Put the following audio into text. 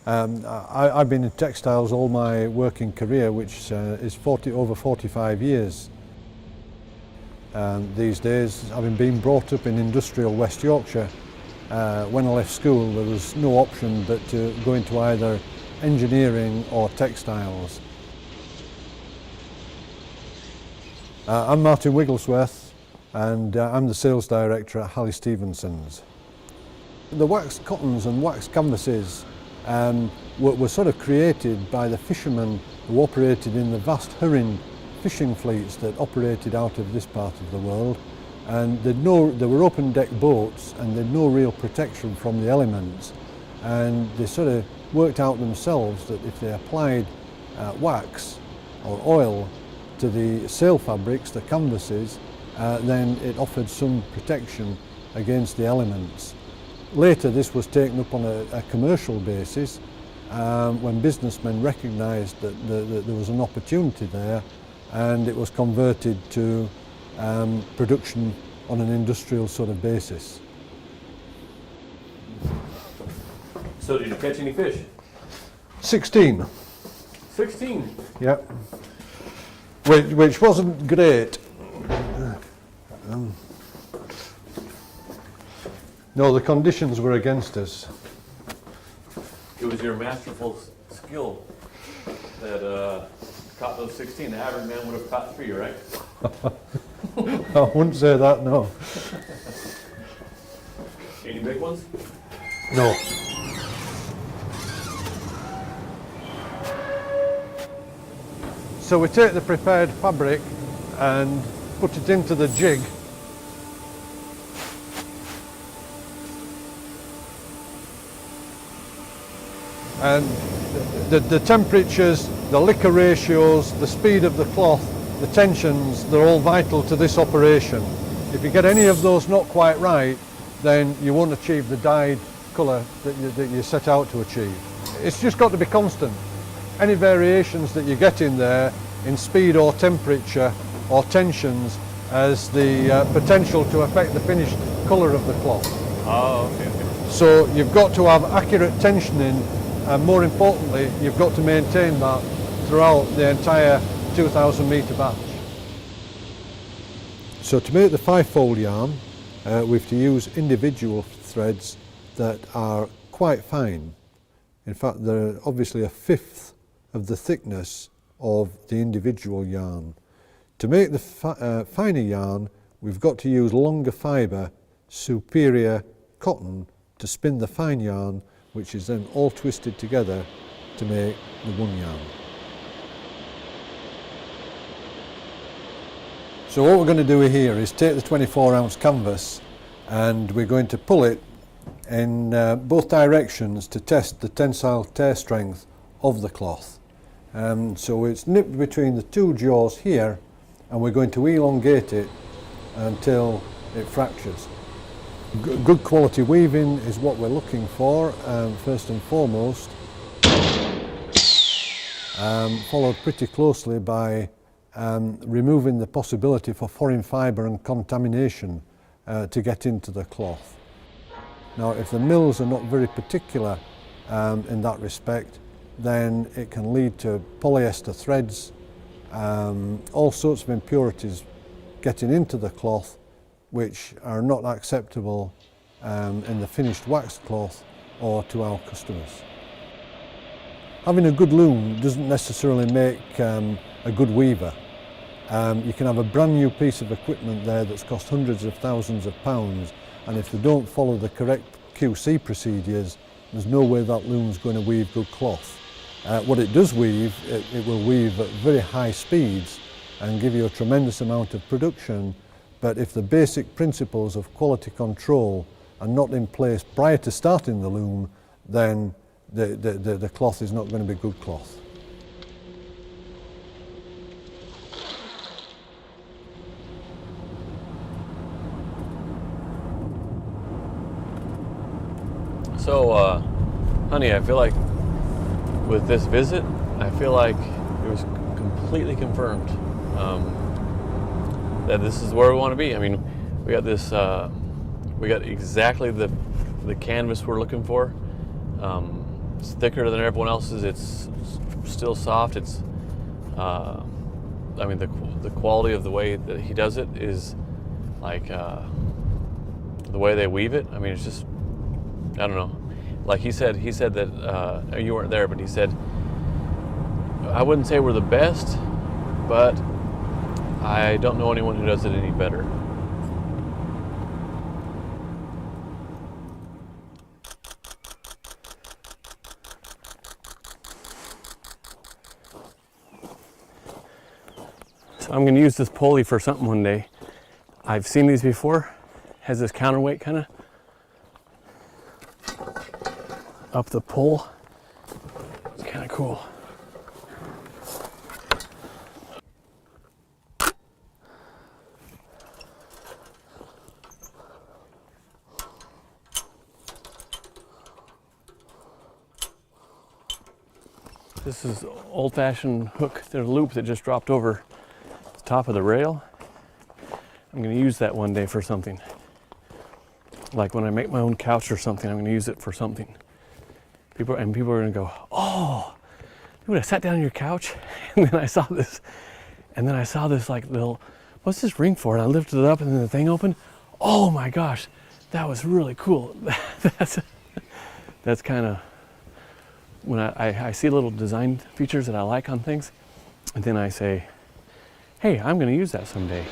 I've been in textiles all my working career, which is over 45 years. These days, having been brought up in industrial West Yorkshire, when I left school there was no option but to go into either engineering or textiles. I'm Martin Wigglesworth and I'm the sales director at Halley Stevenson's. The waxed cottons and waxed canvases were sort of created by the fishermen who operated in the vast herring fishing fleets that operated out of this part of the world, and there were open deck boats and they'd no real protection from the elements, and they sort of worked out themselves that if they applied wax or oil to the sail fabrics, the canvases, then it offered some protection against the elements. Later this was taken up on a commercial basis when businessmen recognised that there was an opportunity there, and it was converted to production on an industrial sort of basis. So did you catch any fish? 16. 16? Yep. Which wasn't great. No, the conditions were against us. It was your masterful skill that caught those 16. The average man would have caught 3, right? I wouldn't say that, no. Any big ones? No. So we take the prepared fabric and put it into the jig. And the temperatures, the liquor ratios, the speed of the cloth, the tensions, they're all vital to this operation. If you get any of those not quite right, then you won't achieve the dyed colour that you set out to achieve. It's just got to be constant. Any variations that you get in there in speed or temperature or tensions has the potential to affect the finished colour of the cloth. Oh, okay. So you've got to have accurate tensioning, and more importantly, you've got to maintain that throughout the entire 2,000 metre batch. So to make the 5-fold yarn, we have to use individual threads that are quite fine. In fact, they're obviously a fifth of the thickness of the individual yarn. To make the finer yarn, we've got to use longer fibre, superior cotton to spin the fine yarn, which is then all twisted together to make the one yarn. So what we're going to do here is take the 24-ounce canvas and we're going to pull it in both directions to test the tensile tear strength of the cloth. So it's nipped between the two jaws here, and we're going to elongate it until it fractures. Good quality weaving is what we're looking for, first and foremost, followed pretty closely by removing the possibility for foreign fibre and contamination to get into the cloth. Now, if the mills are not very particular in that respect, then it can lead to polyester threads, all sorts of impurities getting into the cloth which are not acceptable in the finished waxed cloth or to our customers. Having a good loom doesn't necessarily make a good weaver. You can have a brand new piece of equipment there that's cost hundreds of thousands of pounds, and if they don't follow the correct QC procedures, there's no way that loom's going to weave good cloth. What it does weave, it will weave at very high speeds and give you a tremendous amount of production, but if the basic principles of quality control are not in place prior to starting the loom, then the cloth is not going to be good cloth. So, honey, I feel like with this visit, I feel like it was completely confirmed that this is where we want to be. I mean, we got this, we got exactly the canvas we're looking for. It's thicker than everyone else's. It's still soft. It's, I mean, the quality of the way that he does it is like the way they weave it. I mean, it's just, I don't know. Like he said that you weren't there, but he said, I wouldn't say we're the best, but I don't know anyone who does it any better. So I'm going to use this pulley for something one day. I've seen these before. Has this counterweight kind of up the pole. It's kind of cool. This is old-fashioned hook. There's a loop that just dropped over the top of the rail. I'm going to use that one day for something. Like when I make my own couch or something, I'm going to use it for something. People are going to go, oh, you would have sat down on your couch? And then I saw this like little, what's this ring for? And I lifted it up and then the thing opened. Oh my gosh, that was really cool. That's kind of, when I see little design features that I like on things, and then I say, hey, I'm going to use that someday.